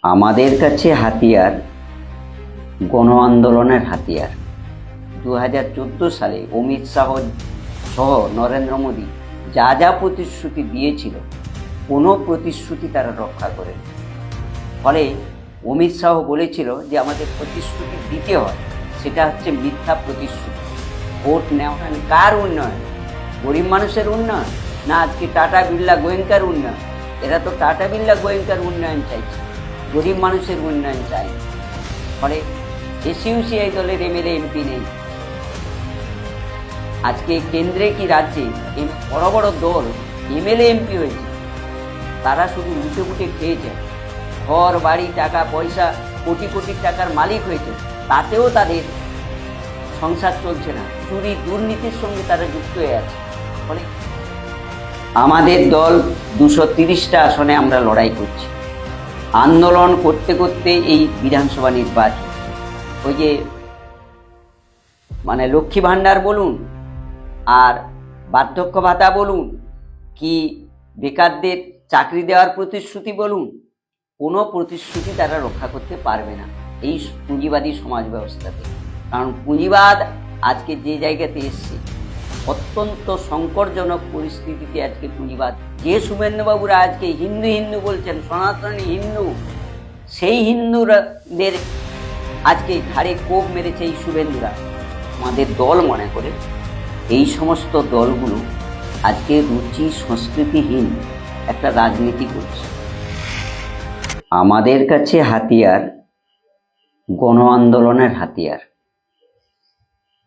আমাদের কাছে হাতিয়ার গণ আন্দোলনের হাতিয়ার। 2014 সালে অমিত শাহ সহ নরেন্দ্র মোদী যা যা প্রতিশ্রুতি দিয়েছিল, কোনো প্রতিশ্রুতি তারা রক্ষা করেনি। ফলে অমিত শাহ বলেছিল যে আমাদের প্রতিশ্রুতি দিতে হয়, সেটা হচ্ছে মিথ্যা প্রতিশ্রুতি। ভোট নেওয়া কার উন্নয়ন? গরিব মানুষের উন্নয়ন, না আজকে টাটা বিড়লা গোয়েঙ্কার উন্নয়ন? এরা তো টাটা বিড়লা গোয়েঙ্কার উন্নয়ন চাইছে, গরিব মানুষের উন্নয়ন চায়। ফলে এসইউসিআই দলের এমএলএ এমপি নেই। আজকে কেন্দ্রে কি রাজ্যে বড় বড় দল এমএলএ এমপি হয়েছে, তারা শুধু লুটে ফুটে খেয়েছে, ঘর বাড়ি টাকা পয়সা কোটি কোটি টাকার মালিক হয়েছে, তাতেও তাদের সংসার চলছে না, চুরি দুর্নীতির সঙ্গে তারা যুক্ত হয়ে আছে। ফলে আমাদের দল 230টা আসনে আমরা লড়াই করছি, আন্দোলন করতে করতে এই বিধানসভা নির্বাচন, ওই যে লক্ষ্মী ভাণ্ডার বলুন আর বার্ধক্য ভাতা বলুন, কি বেকারদের চাকরি দেওয়ার প্রতিশ্রুতি বলুন, কোনো প্রতিশ্রুতি তারা রক্ষা করতে পারবে না এই পুঁজিবাদী সমাজ ব্যবস্থাতে। কারণ পুঁজিবাদ আজকে যে জায়গাতে এসছে, অত্যন্ত সংকটজনক পরিস্থিতিতে আজকে পুঁজিবাদ। যে শুভেন্দুবাবুরা আজকে হিন্দু হিন্দু বলছেন, সনাতনী হিন্দু, সেই হিন্দুদের আজকে ঘাড়ে কোপ মেরেছে এই শুভেন্দুরা। আমাদের দল মনে করে এই সমস্ত দলগুলো আজকে রুচি সংস্কৃতিহীন একটা রাজনীতি করছে। আমাদের কাছে হাতিয়ার গণ আন্দোলনের হাতিয়ার।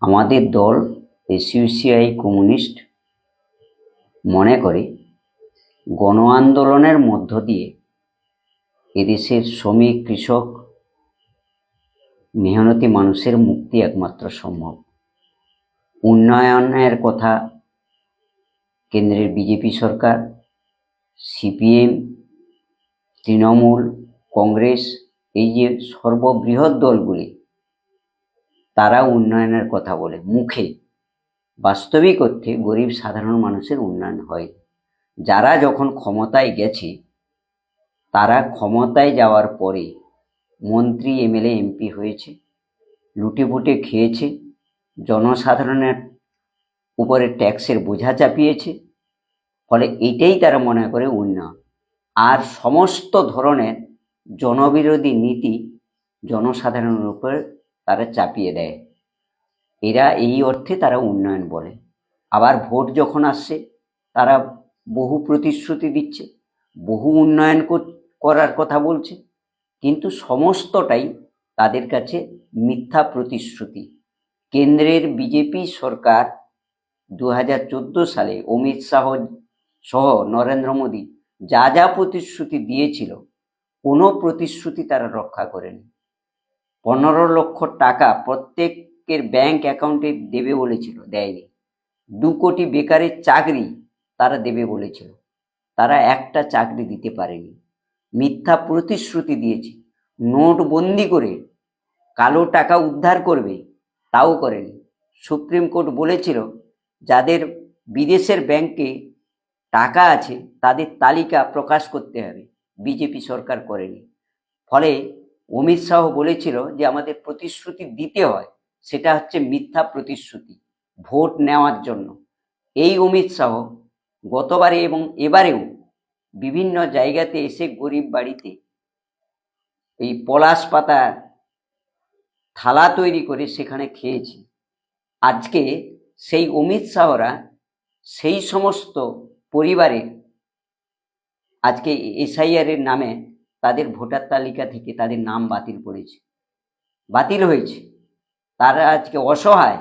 আমাদের দল এসইউসিআই কমিউনিস্ট মনে করে গণ আন্দোলনের মধ্য দিয়ে এদেশের শ্রমিক, কৃষক, মেহনতি মানুষের মুক্তি একমাত্র সম্ভব। উন্নয়নের কথা কেন্দ্রের বিজেপি সরকার, সিপিএম, তৃণমূল, কংগ্রেস, এই যে সর্ববৃহৎ দলগুলি, তারা উন্নয়নের কথা বলে মুখে, বাস্তবিক অর্থে গরিব সাধারণ মানুষের উন্নয়ন হয়। যারা যখন ক্ষমতায় গেছে, তারা ক্ষমতায় যাওয়ার পরে মন্ত্রী, এমএলএ, এমপি হয়েছে, লুটে পুটে খেয়েছে, জনসাধারণের উপরে ট্যাক্সের বোঝা চাপিয়েছে। ফলে এটাই তারা মনে করে উন্নয়ন। আর সমস্ত ধরনের জনবিরোধী নীতি জনসাধারণের উপর তারা চাপিয়ে দেয়। এরা এই অর্থে তারা উন্নয়ন বলে। আবার ভোট যখন আসছে, তারা বহু প্রতিশ্রুতি দিচ্ছে, বহু উন্নয়ন করার কথা বলছে, কিন্তু সমস্তটাই তাদের কাছে মিথ্যা প্রতিশ্রুতি। কেন্দ্রের বিজেপি সরকার 2014 সালে অমিত শাহ সহ নরেন্দ্র মোদী যা যা প্রতিশ্রুতি দিয়েছিল, কোনো প্রতিশ্রুতি তারা রক্ষা করেনি। 15 লক্ষ টাকা প্রত্যেকের ব্যাংক অ্যাকাউন্টে দেবে বলেছিল, দেয়নি। 2 কোটি বেকারের চাকরি তারা দেবে বলেছিল, তারা একটা চাকরি দিতে পারেনি। মিথ্যা প্রতিশ্রুতি দিয়েছে, নোটবন্দি করে কালো টাকা উদ্ধার করবে, তাও করেনি। সুপ্রিম কোর্ট বলেছিল যাদের বিদেশের ব্যাংকে টাকা আছে তাদের তালিকা প্রকাশ করতে হবে, বিজেপি সরকার করেনি। ফলে অমিত শাহ বলেছিল যে আমাদের প্রতিশ্রুতি দিতে হয়, সেটা হচ্ছে মিথ্যা প্রতিশ্রুতি ভোট নেওয়ার জন্য। এই অমিত শাহ গতবারে এবং এবারেও বিভিন্ন জায়গাতে এসে গরিব বাড়িতে এই পলাশ পাতার থালা তৈরি করে সেখানে খেয়েছে। আজকে সেই অমিত শাহরা সেই সমস্ত পরিবারের আজকে এসআইআর এর নামে তাদের ভোটার তালিকা থেকে তাদের নাম বাতিল হয়েছে। তারা আজকে অসহায়,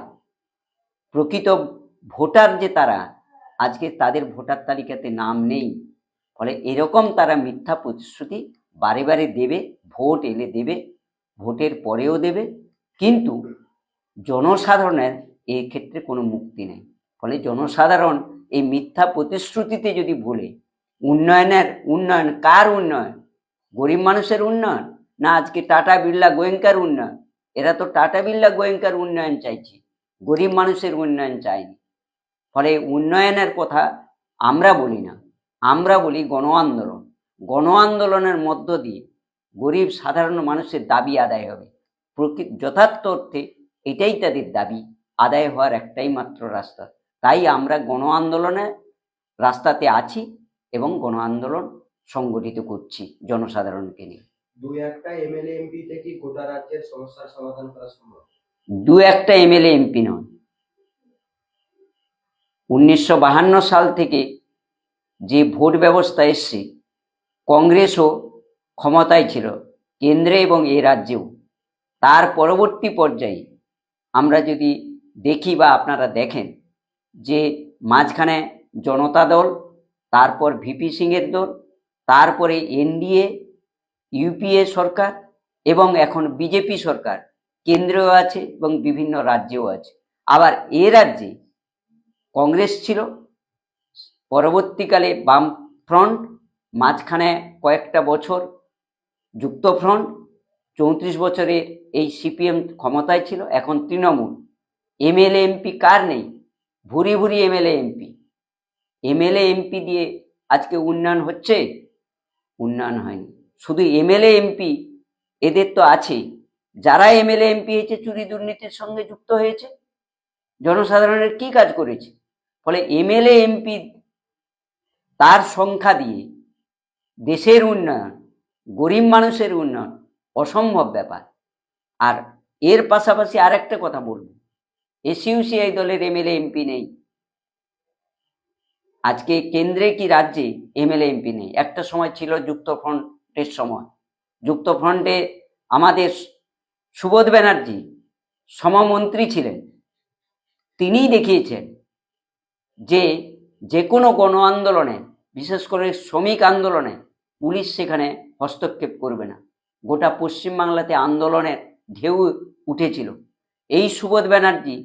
প্রকৃত ভোটার যে তারা, আজকে তাদের ভোটার তালিকাতে নাম নেই। ফলে এরকম তারা মিথ্যা প্রতিশ্রুতি বারে বারে দেবে, ভোট এলে দেবে, ভোটের পরেও দেবে, কিন্তু জনসাধারণের এই ক্ষেত্রে কোনো মুক্তি নেই। ফলে জনসাধারণ এই মিথ্যা প্রতিশ্রুতিতে যদি ভুলে, উন্নয়ন কার উন্নয়ন? গরিব মানুষের উন্নয়ন, না আজকে টাটা বিড়লা গোয়েঙ্কার উন্নয়ন? এরা তো টাটা বিড়লা গোয়েঙ্কার উন্নয়ন চাইছে, গরিব মানুষের উন্নয়ন চায়নি। ফলে উন্নয়নের কথা আমরা বলি না, আমরা বলি গণ আন্দোলন। গণ আন্দোলনের মধ্য দিয়ে গরিব সাধারণ মানুষের দাবি আদায় হবে। যথার্থ অর্থে এটাই তাদের দাবি আদায় হওয়ার একটাই মাত্র রাস্তা। তাই আমরা গণ আন্দোলনে রাস্তাতে আছি এবং গণ আন্দোলন সংগঠিত করছি জনসাধারণকে নিয়ে। দুই একটা এমএলএ এমপি থেকে গোটা রাজ্যের সমস্যার সমাধান করা সম্ভব? দু একটা এমএলএ এমপি নয়, 1952 সাল থেকে যে ভোট ব্যবস্থা এসছে, কংগ্রেসও ক্ষমতায় ছিল কেন্দ্রে এবং এ রাজ্যেও। তার পরবর্তী পর্যায়ে আমরা যদি দেখি বা আপনারা দেখেন যে মাঝখানে জনতা দল, তারপর ভিপি সিংয়ের দল, তারপরে এনডিএ ইউপিএ সরকার এবং এখন বিজেপি সরকার কেন্দ্রেও আছে এবং বিভিন্ন রাজ্যেও আছে। আবার এ রাজ্যে কংগ্রেস ছিল, পরবর্তীকালে বাম ফ্রন্ট, মাঝখানে কয়েকটা বছর যুক্তফ্রন্ট, 34 বছরে এই সিপিএম ক্ষমতায় ছিল, এখন তৃণমূল। এমএলএ এমপি কার নেই? ভুরি ভুরি এমএলএ এমপি। এমএলএ এমপি দিয়ে আজকে উন্নয়ন হচ্ছে? উন্নয়ন হয়নি। শুধু এমএলএ এমপি এদের তো আছে, যারা এমএলএ এমপি হয়েছে চুরি দুর্নীতির সঙ্গে যুক্ত হয়েছে, জনসাধারণের কি কাজ করেছে? ফলে এমএলএ এমপি তার সংখ্যা দিয়ে দেশের উন্নয়ন, গরিব মানুষের উন্নয়ন অসম্ভব ব্যাপার। আর এর পাশাপাশি আরেকটা কথা বলব, এসইউসিআই দলের এমএলএ এমপি নেই। আজকে কেন্দ্রে কি রাজ্যে এমএলএ এমপি নেই? একটা সময় ছিল যুক্তফ্রন্টের সময়, যুক্তফ্রন্টে আমাদের সুবোধ ব্যানার্জি সমমন্ত্রী ছিলেন। তিনিই দেখিয়েছেন যে যে কোনো গণ আন্দোলনে, বিশেষ করে শ্রমিক আন্দোলনে পুলিশ সেখানে হস্তক্ষেপ করবে না। গোটা পশ্চিমবাংলাতে আন্দোলনের ঢেউ উঠেছিল। এই সুবোধ ব্যানার্জি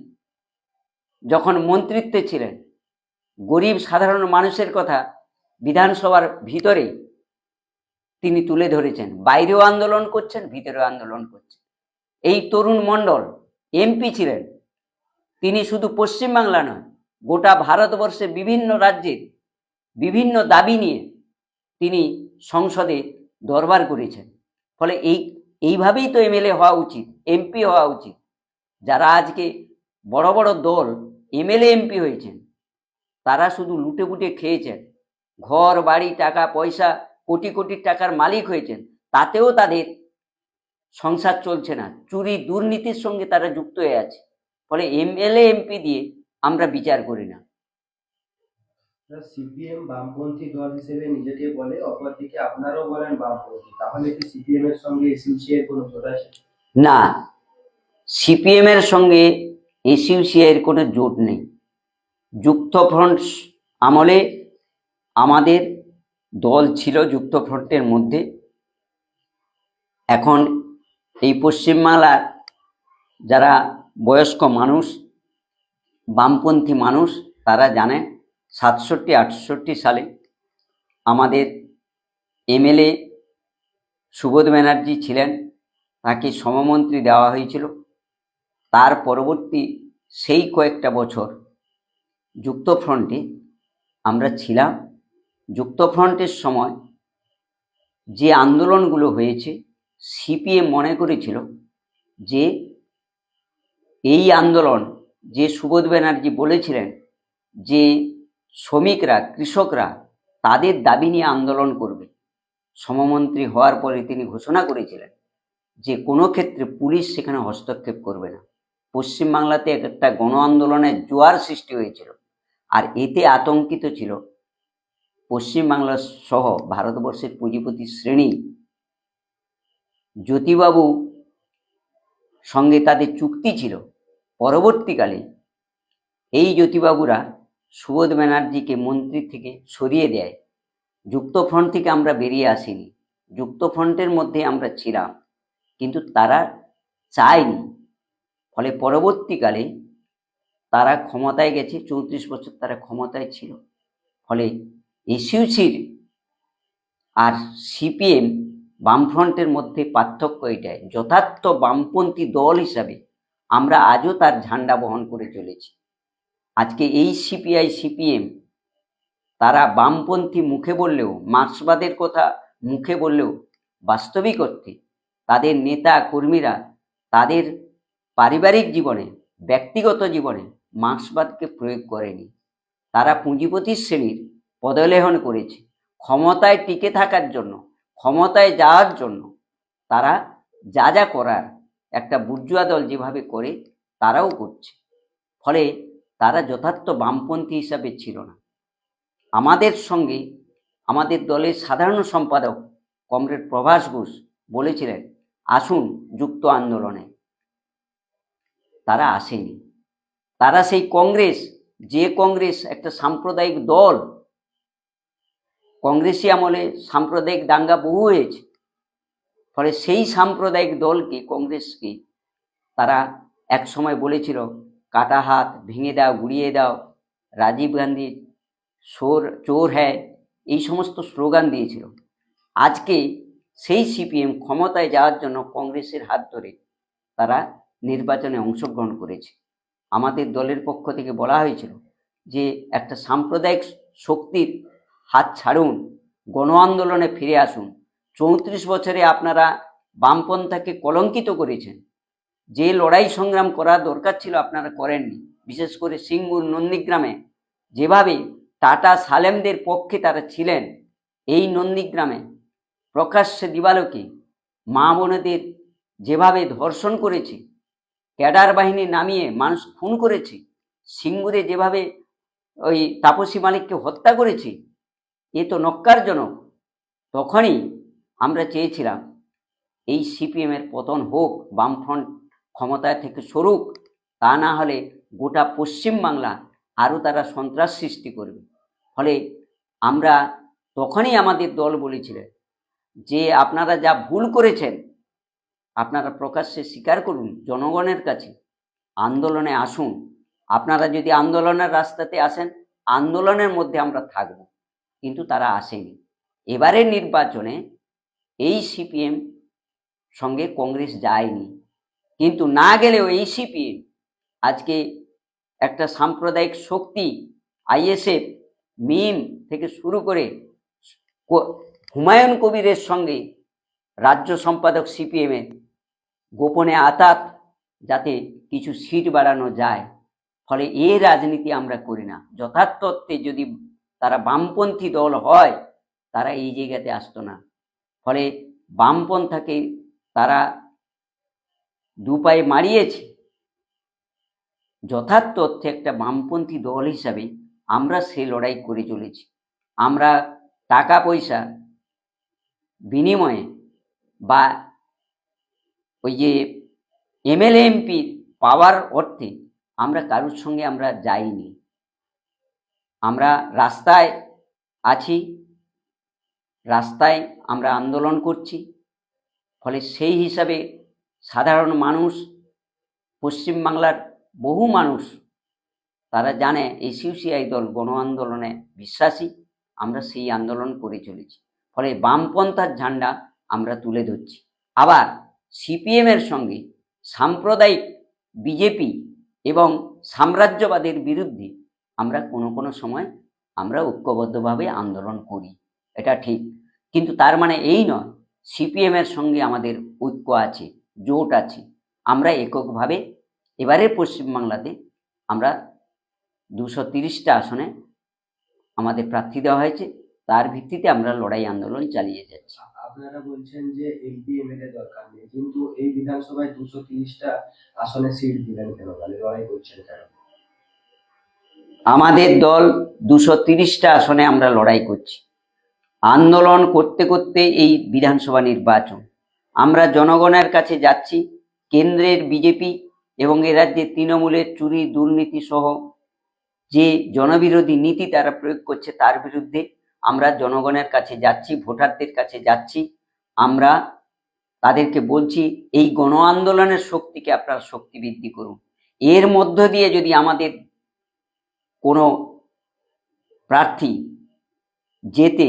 যখন মন্ত্রিত্বে ছিলেন, গরিব সাধারণ মানুষের কথা বিধানসভার ভিতরে তিনি তুলে ধরেছেন। বাইরেও আন্দোলন করছেন, ভিতরেও আন্দোলন করছেন। এই তরুণ মণ্ডল এমপি ছিলেন, তিনি শুধু পশ্চিমবাংলা নয়, গোটা ভারতবর্ষে বিভিন্ন রাজ্যের বিভিন্ন দাবি নিয়ে তিনি সংসদে দরবার করেছেন। ফলে এইভাবেই তো এমএলএ হওয়া উচিত, এমপি হওয়া উচিত। যারা আজকে বড় বড় দল এমএলএ এমপি হয়েছেন, তারা শুধু লুটে পুটে খেয়েছেন, ঘর বাড়ি টাকা পয়সা কোটি কোটি টাকার মালিক হয়েছেন, তাতেও তাদের সংসার চলছে না, চুরি দুর্নীতির সঙ্গে তারা যুক্ত হয়ে আছে। ফলে এমএলএ এমপি দিয়ে আমরা বিচার করি না। সিপিএম বামপন্থী দল হিসেবে নিজেকে বলে, অপরদিকে আপনারাও বলেন বামপন্থী, তাহলে কি সিপিএম এর সঙ্গে এসইউসিআই এর কোনো জোট আছে? না, সিপিএম এর সঙ্গে এসইউসিআই এর কোনো জোট নেই। যুক্তফ্রন্ট আমলে আমাদের দল ছিল যুক্তফ্রন্টের মধ্যে। এখন এই পশ্চিমবাংলার যারা বয়স্ক মানুষ, বামপন্থী মানুষ, তারা জানেন 67-68 সালে আমাদের এমএলএ সুবোধ ব্যানার্জি ছিলেন, তাকে সমমন্ত্রী দেওয়া হয়েছিল। তার পরবর্তী সেই কয়েকটা বছর যুক্তফ্রন্টে আমরা ছিলাম। যুক্তফ্রন্টের সময় যে আন্দোলনগুলো হয়েছে, সিপিএম মনে করেছিল যে এই আন্দোলন, যে সুবোধ ব্যানার্জি বলেছিলেন যে শ্রমিকরা, কৃষকরা তাদের দাবি নিয়ে আন্দোলন করবে, সমমন্ত্রী হওয়ার পরে তিনি ঘোষণা করেছিলেন যে কোনো ক্ষেত্রে পুলিশ সেখানে হস্তক্ষেপ করবে না। পশ্চিমবাংলাতে একটা গণ আন্দোলনের জোয়ার সৃষ্টি হয়েছিল, আর এতে আতঙ্কিত ছিল পশ্চিমবাংলা সহ ভারতবর্ষের পুঁজিপতি শ্রেণী। জ্যোতিবাবু সঙ্গে তাদের চুক্তি ছিল। পরবর্তীকালে এই জ্যোতিবাবুরা সুবোধ ব্যানার্জিকে মন্ত্রী থেকে সরিয়ে দেয়। যুক্তফ্রন্ট থেকে আমরা বেরিয়ে আসিনি, যুক্তফ্রন্টের মধ্যে আমরা ছিলাম, কিন্তু তারা চায়নি। ফলে পরবর্তীকালে তারা ক্ষমতায় গেছে, 34 বছর তারা ক্ষমতায় ছিল। ফলে এসইউসির আর সিপিএম বামফ্রন্টের মধ্যে পার্থক্য এটাই। যথার্থ বামপন্থী দল হিসাবে আমরা আজও তার ঝান্ডা বহন করে চলেছি। আজকে এই সিপিআই সিপিএম তারা বামপন্থী মুখে বললেও, মার্ক্সবাদের কথা মুখে বললেও বাস্তবিক অর্থে তাদের নেতা কর্মীরা তাদের পারিবারিক জীবনে, ব্যক্তিগত জীবনে মার্ক্সবাদকে প্রয়োগ করেনি। তারা পুঁজিপতি শ্রেণীর পদলেহন করেছে। ক্ষমতায় টিকে থাকার জন্য, ক্ষমতায় যাওয়ার জন্য তারা যা যা করার একটা বুর্জুয়া দল যেভাবে করে তারাও করছে। ফলে তারা যথার্থ বামপন্থী হিসাবে ছিল না। আমাদের সঙ্গে আমাদের দলের সাধারণ সম্পাদক কমরেড প্রভাস ঘোষ বলেছিলেন, আসুন যুক্ত আন্দোলনে। তারা আসেনি। তারা সেই কংগ্রেস, যে কংগ্রেস একটা সাম্প্রদায়িক দল, কংগ্রেসী আমলে সাম্প্রদায়িক দাঙ্গা বহু হয়েছে। ফলে সেই সাম্প্রদায়িক দলকে, কংগ্রেসকে তারা এক সময় বলেছিল কাটা হাত ভেঙে দাও, গুড়িয়ে দাও, রাজীব গান্ধী চোর হ্যায়, এই সমস্ত স্লোগান দিয়েছিল। আজকে সেই সিপিএম ক্ষমতায় যাওয়ার জন্য কংগ্রেসের হাত ধরে তারা নির্বাচনে অংশগ্রহণ করেছে। আমাদের দলের পক্ষ থেকে বলা হয়েছিল যে একটা সাম্প্রদায়িক শক্তির হাত ছাড়ুন, গণ আন্দোলনে ফিরে আসুন। 34 বছরে আপনারা বামপন্থাকে কলঙ্কিত করেছেন। যে লড়াই সংগ্রাম করা দরকার ছিল আপনারা করেননি। বিশেষ করে সিঙ্গুর, নন্দীগ্রামে যেভাবে টাটা সালেমদের পক্ষে তারা ছিলেন, এই নন্দীগ্রামে প্রকাশ্যে দিবালোকে মা বোনেদের যেভাবে ধর্ষণ করেছে, ক্যাডার বাহিনী নামিয়ে মানুষ খুন করেছে, সিঙ্গুরে যেভাবে ওই তাপসী মালিককে হত্যা করেছে, এ তো নক্কারজনক। তখনই আমরা চেয়েছিলাম এই সিপিএমের পতন হোক, বামফ্রন্ট ক্ষমতায় থেকে সরুক, তা না হলে গোটা পশ্চিমবাংলা আরও তারা সন্ত্রাস সৃষ্টি করবে। ফলে আমরা তখনই আমাদের দল বলেছিলেন যে আপনারা যা ভুল করেছেন আপনারা প্রকাশ্যে স্বীকার করুন জনগণের কাছে, আন্দোলনে আসুন। আপনারা যদি আন্দোলনের রাস্তাতে আসেন, আন্দোলনের মধ্যে আমরা থাকব। কিন্তু তারা আসেনি। এবারের নির্বাচনে এই সিপিএম সঙ্গে কংগ্রেস যায়নি, কিন্তু না গেলেও এই সিপিএম আজকে একটা সাম্প্রদায়িক শক্তি, আইএসএফ, মিম থেকে শুরু করে হুমায়ুন কবিরের সঙ্গে রাজ্য সম্পাদক সিপিএমের গোপনে আতাত যাতে কিছু সিট বাড়ানো যায়। ফলে এই রাজনীতি আমরা করি না। যথার্থ অর্থে যদি তারা বামপন্থী দল হয় তারা এই জায়গাতে আসতো না। ফলে বামপন্থাকে তারা দুপায়ে মারিয়েছে। যথার্থ অর্থে একটা বামপন্থী দল হিসাবে আমরা সে লড়াই করে চলেছি। আমরা টাকা পয়সা বিনিময়ে বা ওই যে এমএলএ এমপি পাওয়ার অর্থে আমরা কারোর সঙ্গে আমরা যাইনি। আমরা রাস্তায় আছি, রাস্তায় আমরা আন্দোলন করছি। ফলে সেই হিসাবে সাধারণ মানুষ, পশ্চিমবাংলার বহু মানুষ তারা জানে এই সিপিআই দল গণ আন্দোলনে বিশ্বাসী। আমরা সেই আন্দোলন করে চলেছি। ফলে বামপন্থার ঝান্ডা আমরা তুলে ধরছি। আবার সিপিএমের সঙ্গে সাম্প্রদায়িক বিজেপি এবং সাম্রাজ্যবাদের বিরুদ্ধে আমরা কোনো সময় আমরা ঐক্যবদ্ধভাবে আন্দোলন করি, এটা ঠিক। কিন্তু তার মানে এই নয় সিপিএমের সঙ্গে আমাদের ঐক্য আছে, জোট আছে। আমরা এককভাবে এবারে পশ্চিমবাংলাতে আমরা 230টা আসনে আমাদের প্রার্থী দেওয়া হয়েছে, তার ভিত্তিতে আমরা লড়াই আন্দোলন চালিয়ে যাচ্ছি। আপনারা বলছেন যে এমপি এমএলএ দরকার নেই, কিন্তু এই বিধানসভায় 230টা আসনে সিট দিলেন কেন? মানে লড়াই করছেন কেন? আমাদের দল 230টা আসনে আমরা লড়াই করছি। আন্দোলন করতে করতে এই বিধানসভা নির্বাচন আমরা জনগণের কাছে যাচ্ছি। কেন্দ্রের বিজেপি এবং এ রাজ্যে তৃণমূলের চুরি, দুর্নীতি সহ যে জনবিরোধী নীতি তারা প্রয়োগ করছে তার বিরুদ্ধে আমরা জনগণের কাছে যাচ্ছি, ভোটারদের কাছে যাচ্ছি। আমরা তাদেরকে বলছি এই গণ আন্দোলনের শক্তিকে আপনারা শক্তি বৃদ্ধি করুন। এর মধ্য দিয়ে যদি আমাদের কোনো প্রার্থী যেতে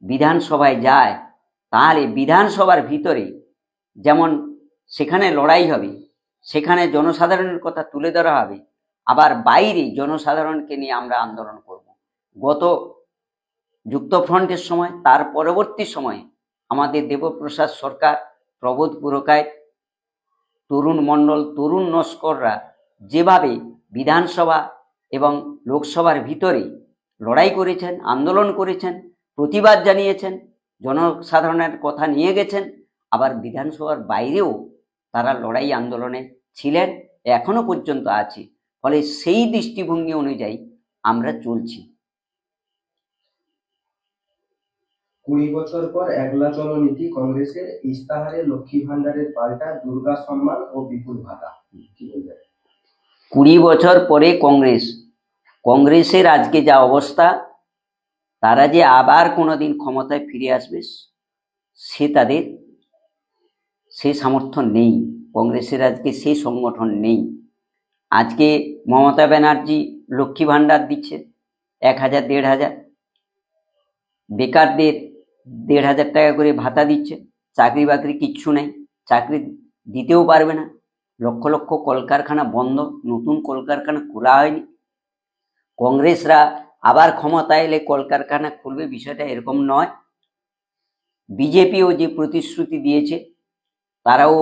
বিধানসভায় যায়, তাহলে বিধানসভার ভিতরে যেমন সেখানে লড়াই হবে, সেখানে জনসাধারণের কথা তুলে ধরা হবে, আবার বাইরে জনসাধারণকে নিয়ে আমরা আন্দোলন করব। গত যুক্তফ্রন্টের সময়, তার পরবর্তী সময়ে আমাদের দেবপ্রসাদ সরকার, প্রবোধ পুরকাইত, তরুণ মণ্ডল, তরুণ নস্কররা যেভাবে বিধানসভা এবং লোকসভার ভিতরে লড়াই করেছেন, আন্দোলন করেছেন, প্রতিবাদ জানিয়েছেন, জনসাধারণের কথা নিয়ে গেছেন, আবার বিধানসভার বাইরেও তারা লড়াই আন্দোলনে ছিলেন, এখনো পর্যন্ত আছে। ফলে সেই দৃষ্টিভঙ্গি অনুযায়ী আমরা চলছি। 20 বছর পর একলা চলো নীতি, কংগ্রেসের ইস্তাহারে লক্ষ্মী ভান্ডারের পাল্টা দুর্গা সম্মান ও বিপুল ভাতা, কি বলবেন? 20 বছর পরে কংগ্রেসের আজকে যা অবস্থা, তারা যে আবার কোনোদিন ক্ষমতায় ফিরে আসবে তাদের সে সামর্থ্য নেই। কংগ্রেসের আজকে সেই সংগঠন নেই। আজকে মমতা ব্যানার্জি লক্ষ্মী ভান্ডার দিচ্ছে 1000, 1500, বেকারদের 1500 টাকা করে ভাতা দিচ্ছে, চাকরি বাকরি কিচ্ছু নেই, চাকরি দিতেও পারবে না, লক্ষ লক্ষ কলকারখানা বন্ধ, নতুন কলকারখানা খোলা হয়নি। কংগ্রেসরা আবার ক্ষমতায় এলে কলকারখানা খুলবে, বিষয়টা এরকম নয়। বিজেপিও যে প্রতিশ্রুতি দিয়েছে, তারাও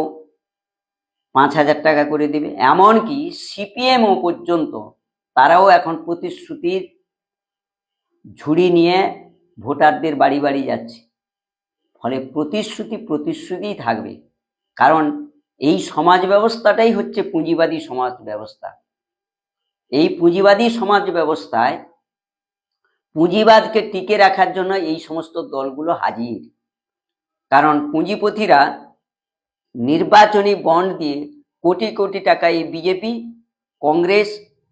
5000 টাকা করে দেবে, এমনকি সিপিএমও পর্যন্ত তারাও এখন প্রতিশ্রুতির ঝুড়ি নিয়ে ভোটারদের বাড়ি বাড়ি যাচ্ছে। ফলে প্রতিশ্রুতিই থাকবে, কারণ এই সমাজ ব্যবস্থাটাই হচ্ছে পুঁজিবাদী সমাজ ব্যবস্থা। এই পুঁজিবাদী সমাজ ব্যবস্থায় পুঁজিবাদকে টিকে রাখার জন্য এই সমস্ত দলগুলো হাজির। কারণ পুঁজিপতিরা নির্বাচনী বন্ড দিয়ে কোটি কোটি টাকা এই বিজেপি, কংগ্রেস,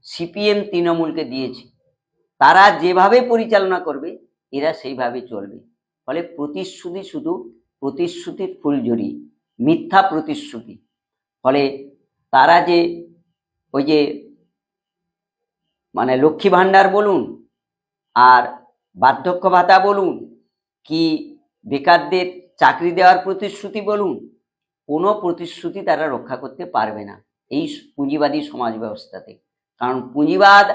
সিপিএম, তৃণমূলকে দিয়েছে। তারা যেভাবে পরিচালনা করবে এরা সেইভাবে চলবে। ফলে প্রতিশ্রুতি শুধু প্রতিশ্রুতির ফুলঝুরি, মিথ্যা প্রতিশ্রুতি। ফলে তারা যে ওই যে মানে লক্ষ্মী ভাণ্ডার বলুন আর বার্ধক্য ভাতা বলুন কি বেকারদের চাকরি দেওয়ার প্রতিশ্রুতি বলুন, কোনো প্রতিশ্রুতি তারা রক্ষা করতে পারবে না এই পুঁজিবাদী সমাজ ব্যবস্থাতে। কারণ পুঁজিবাদ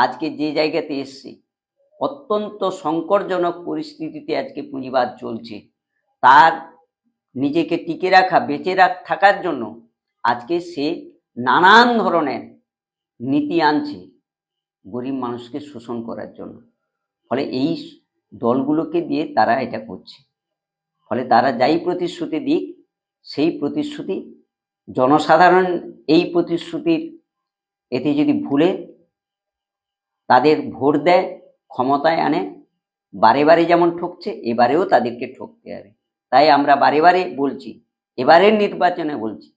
আজকে যে জায়গাতে এসছে, অত্যন্ত সংকটজনক পরিস্থিতিতে আজকে পুঁজিবাদ চলছে। তার নিজেকে টিকে রাখা, বেঁচে থাকার জন্য আজকে সে নানান ধরনের নীতি আনছে গরিব মানুষকে শোষণ করার জন্য। ফলে এই দলগুলোকে দিয়ে তারা এটা করছে। ফলে তারা যাই প্রতিশ্রুতি দিক, সেই প্রতিশ্রুতি জনসাধারণ এই প্রতিশ্রুতির এতে যদি ভুলে তাদের ভোট দেয়, ক্ষমতায় আনে, বারে বারে যেমন ঠকছে এবারেও তাদেরকে ঠকতে হবে। তাই আমরা বারে বারে বলছি, এবারের নির্বাচনে বলছি,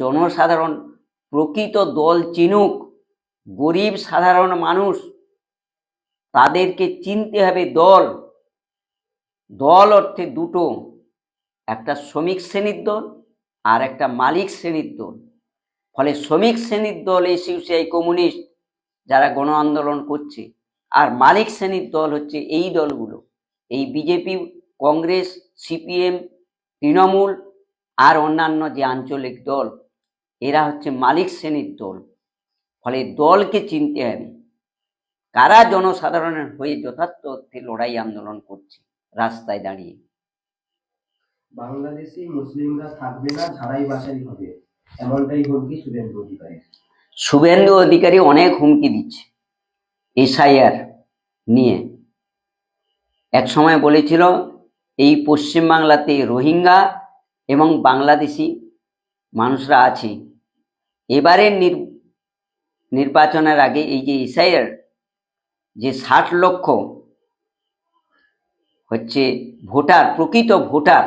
জনসাধারণ প্রকৃত দল চিনুক। গরিব সাধারণ মানুষ, তাদেরকে চিনতে হবে। দল অর্থে দুটো, একটা শ্রমিক শ্রেণীর দল আর একটা মালিক শ্রেণীর দল। ফলে শ্রমিক শ্রেণীর দল এসইউসিআই, কমিউনিস্ট যারা গণ আন্দোলন করছে, আর মালিক শ্রেণীর দল হচ্ছে এই দলগুলো, এই বিজেপি, কংগ্রেস, সিপিএম, তৃণমূল আর অন্যান্য যে আঞ্চলিক দল, এরা হচ্ছে মালিক শ্রেণীর দল। ফলে দলকে চিনতে হবে কারা জনসাধারণের হয়ে যথার্থ অর্থে লড়াই আন্দোলন করছে রাস্তায় দাঁড়িয়ে। বাংলাদেশি মুসলিমরা থাকবে না, ঝাড়াই বাছাই হবে, এমনটাই হুমকি শুভেন্দু অধিকারী। শুভেন্দু অধিকারী অনেক হুমকি দিচ্ছে এসআইআর নিয়ে। এক সময় বলেছিল এই পশ্চিমবাংলাতে রোহিঙ্গা এবং বাংলাদেশি মানুষরা আছে। এবারের নির্বাচনের আগে এই যে এসআইআর, যে 60 লক্ষ হচ্ছে ভোটার, প্রকৃত ভোটার,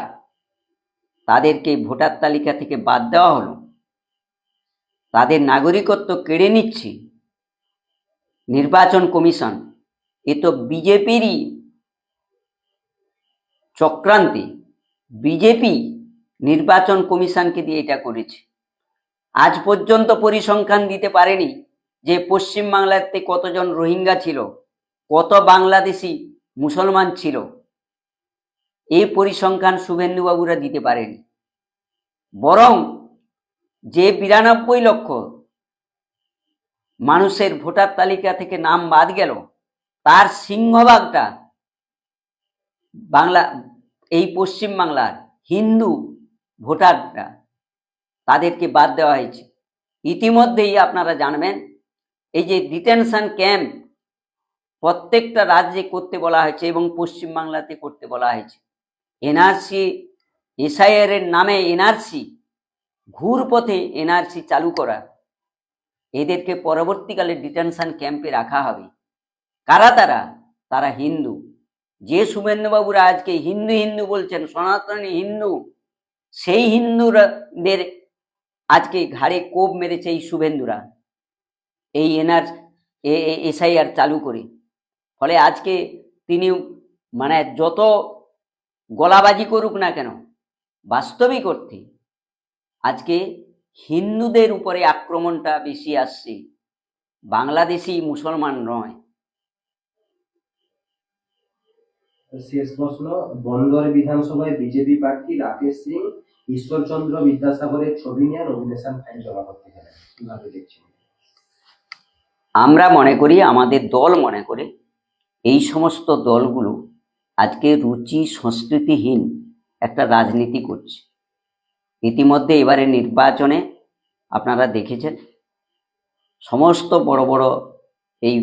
তাদেরকে ভোটার তালিকা থেকে বাদ দেওয়া হলো, তাদের নাগরিকত্ব কেড়ে নিচ্ছে নির্বাচন কমিশন। এ তো বিজেপিরই চক্রান্তে, বিজেপি নির্বাচন কমিশনকে দিয়ে এটা করেছে। আজ পর্যন্ত পরিসংখ্যান দিতে পারেনি যে পশ্চিমবাংলাতে কতজন রোহিঙ্গা ছিল, কত বাংলাদেশি মুসলমান ছিল। এই পরিসংখ্যান শুভেন্দুবাবুরা দিতে পারেনি। বরং যে 92 লক্ষ মানুষের ভোটার তালিকা থেকে নাম বাদ গেল, তার সিংহভাগটা এই পশ্চিমবাংলার হিন্দু ভোটাররা তাদেরকে বাদ দেওয়া হয়েছে। ইতিমধ্যেই আপনারা জানবেন এই যে ডিটেনশন ক্যাম্প প্রত্যেকটা রাজ্যে করতে বলা হয়েছে এবং পশ্চিমবাংলাতে করতে বলা হয়েছে। এনআরসি এসআইআর এর নামে এনআরসি ঘুরপথে এনআরসি চালু করা, এদেরকে পরবর্তীকালে ডিটেনশন ক্যাম্পে রাখা হবে। কারা তারা? তারা হিন্দু। যে শুভেন্দুবাবুরা আজকে হিন্দু হিন্দু বলছেন, সনাতনী হিন্দু, সেই হিন্দুদের আজকে ঘাড়ে কোপ মেরেছে এই শুভেন্দুরা এই এসআইআর চালু করে। ফলে আজকে তিনি মানে যত গলাবাজি করুক না কেন, বাস্তবিক অর্থে আজকে হিন্দুদের উপরে আক্রমণটা বেশি আসছে, বাংলাদেশি মুসলমান নয়। শেষ প্রশ্ন, বন্দর বিধানসভায় বিজেপি প্রার্থী রাকেশ সিং ঈশ্বরচন্দ্র বিদ্যাসাগরের ছবি নিয়ে নমিনেশন ফাইল জমা করতে গেলেন, কিভাবে দেখছেন? আমরা মনে করি, আমাদের দল মনে করে, এই সমস্ত দলগুলো আজকে রুচি সংস্কৃতিহীন একটা রাজনীতি করছে। ইতিমধ্যে এবারে নির্বাচনে আপনারা দেখেছেন সমস্ত বড় বড় এই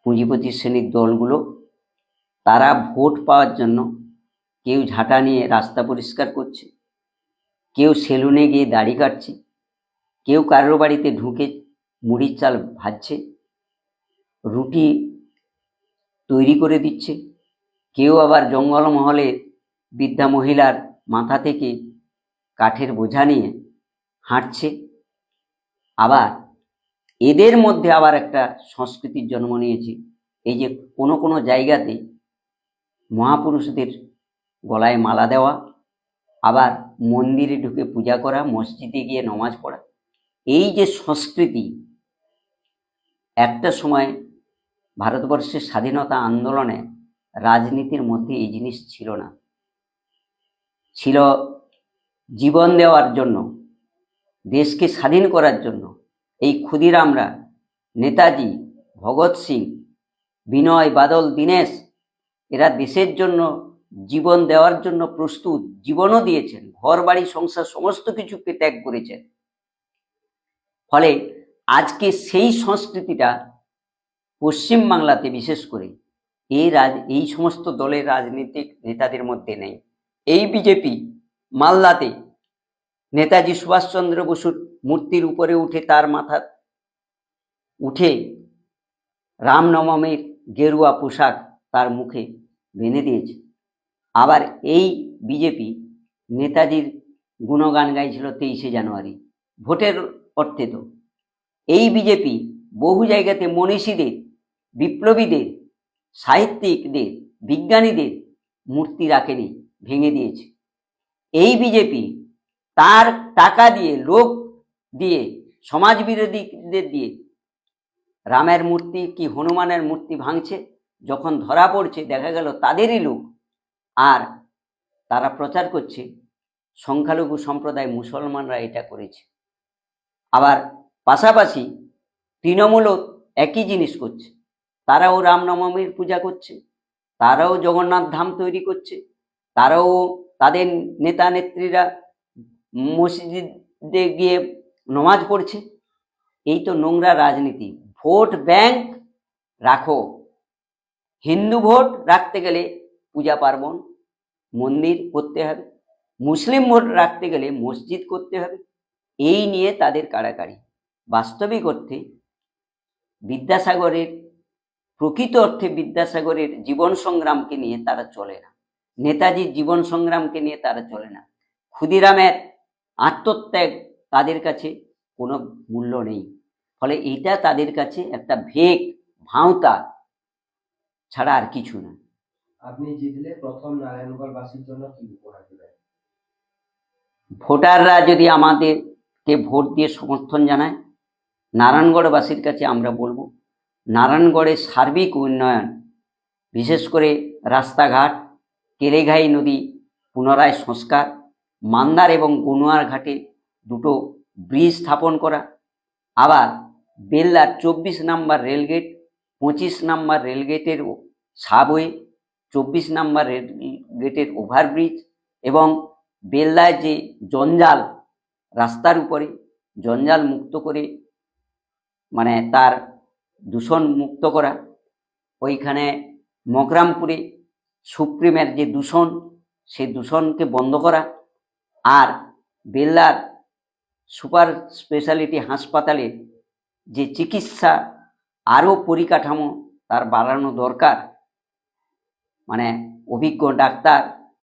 পুঁজিপতি শ্রেণীর দলগুলো তারা ভোট পাওয়ার জন্য কেউ ঝাঁটা নিয়ে রাস্তা পরিষ্কার করছে, কেউ সেলুনে গিয়ে দাড়ি কাটছে, কেউ কারোর বাড়িতে ঢুকে মুড়ির চাল ভাজছে, রুটি তৈরি করে দিচ্ছে, কেউ আবার জঙ্গলমহলে বৃদ্ধা মহিলার মাথা থেকে কাঠের বোঝা নিয়ে হাঁটছে। আবার এদের মধ্যে আবার একটা সংস্কৃতির জন্ম নিয়েছে, এই যে কোনো কোনো জায়গাতে মহাপুরুষদের গলায় মালা দেওয়া, আবার মন্দিরে ঢুকে পূজা করা, মসজিদে গিয়ে নমাজ পড়া। এই যে সংস্কৃতি, একটা সময় ভারতবর্ষের স্বাধীনতা আন্দোলনে রাজনীতির মধ্যে এই জিনিস ছিল না, ছিল জীবন দেওয়ার জন্য, দেশকে স্বাধীন করার জন্য। এই ক্ষুদিরামরা, নেতাজি, ভগৎ সিং, বিনয় বাদল দীনেশ, এরা দেশের জন্য জীবন দেওয়ার জন্য প্রস্তুত, জীবনও দিয়েছেন, ঘর বাড়ি সংসার সমস্ত কিছুকে ত্যাগ করেছেন। ফলে আজকে সেই সংস্কৃতিটা পশ্চিমবাংলাতে বিশেষ করে এই সমস্ত দলের রাজনৈতিক নেতাদের মধ্যে নেই। এই বিজেপি মালদাতে নেতাজি সুভাষচন্দ্র বসুর মূর্তির উপরে উঠে তার মাথা উঠে রামনবমীর গেরুয়া পোশাক তার মুখে বেঁধে দিয়েছে। আবার এই বিজেপি নেতাজির গুণগান গাইছিল 23শে জানুয়ারি, ভোটের অর্থে। তো এই বিজেপি বহু জায়গাতে মনীষীদের, বিপ্লবীদের, সাহিত্যিকদের, বিজ্ঞানীদের মূর্তি রাখেনি, ভেঙে দিয়েছে। এই বিজেপি তার টাকা দিয়ে, লোক দিয়ে, সমাজ বিরোধীদের দিয়ে রামের মূর্তি কি হনুমানের মূর্তি ভাঙছে। যখন ধরা পড়ছে দেখা গেল তাদেরই লোক, আর তারা প্রচার করছে সংখ্যালঘু সম্প্রদায় মুসলমানরা এটা করেছে। আবার পাশাপাশি তৃণমূলও একই জিনিস করছে, তারাও রামনবমীর পূজা করছে, তারাও জগন্নাথ ধাম তৈরি করছে, তারাও তাদের নেতা নেত্রীরা মসজিদে গিয়ে নমাজ পড়ছে। এই তো নোংরা রাজনীতি। ভোট ব্যাংক রাখো, হিন্দু ভোট রাখতে গেলে পূজা পার্বণ মন্দির করতে হবে, মুসলিম ভোট রাখতে গেলে মসজিদ করতে হবে। এই নিয়ে তাদের কাড়াকাড়ি। বাস্তবিক অর্থে বিদ্যাসাগরের, প্রকৃত অর্থে বিদ্যাসাগরের জীবন সংগ্রামকে নিয়ে তারা চলে না, নেতাজির জীবন সংগ্রামকে নিয়ে তারা চলে না, ক্ষুদিরামের আত্মত্যাগ তাদের কাছে কোনো মূল্য নেই। ফলে এটা তাদের কাছে একটা ভেক, ভাঁওতা ছাড়া আর কিছু না। আপনি জিতলে প্রথম নারায়ণগড়বাসীর জন্য কি উপহার দেবেন? ভোটাররা যদি আমাদেরকে ভোট দিয়ে সমর্থন জানায়, নারায়ণগড়বাসীর কাছে আমরা বলবো নারায়ণগড়ের সার্বিক উন্নয়ন, বিশেষ করে রাস্তাঘাট, কেলেঘাই নদী পুনরায় সংস্কার, মান্দার এবং গনুয়ার ঘাটে দুটো ব্রিজ স্থাপন করা, আবার বেল্লার 24 নম্বর রেলগেট, 25 নম্বর রেলগেটের সাবওয়ে, 24 নম্বর গেটের ওভারব্রিজ এবং বেলদায় যে জঞ্জাল, রাস্তার উপরে জঞ্জাল মুক্ত করে, মানে তার দূষণ মুক্ত করা। ওইখানে মকরামপুরে সুপ্রিমের যে দূষণ, সেই দূষণকে বন্ধ করা। আর বেলদার সুপার স্পেশালিটি হাসপাতালে যে চিকিৎসা আরও পরিকাঠামো তার বাড়ানো দরকার, মানে অভিজ্ঞ ডাক্তার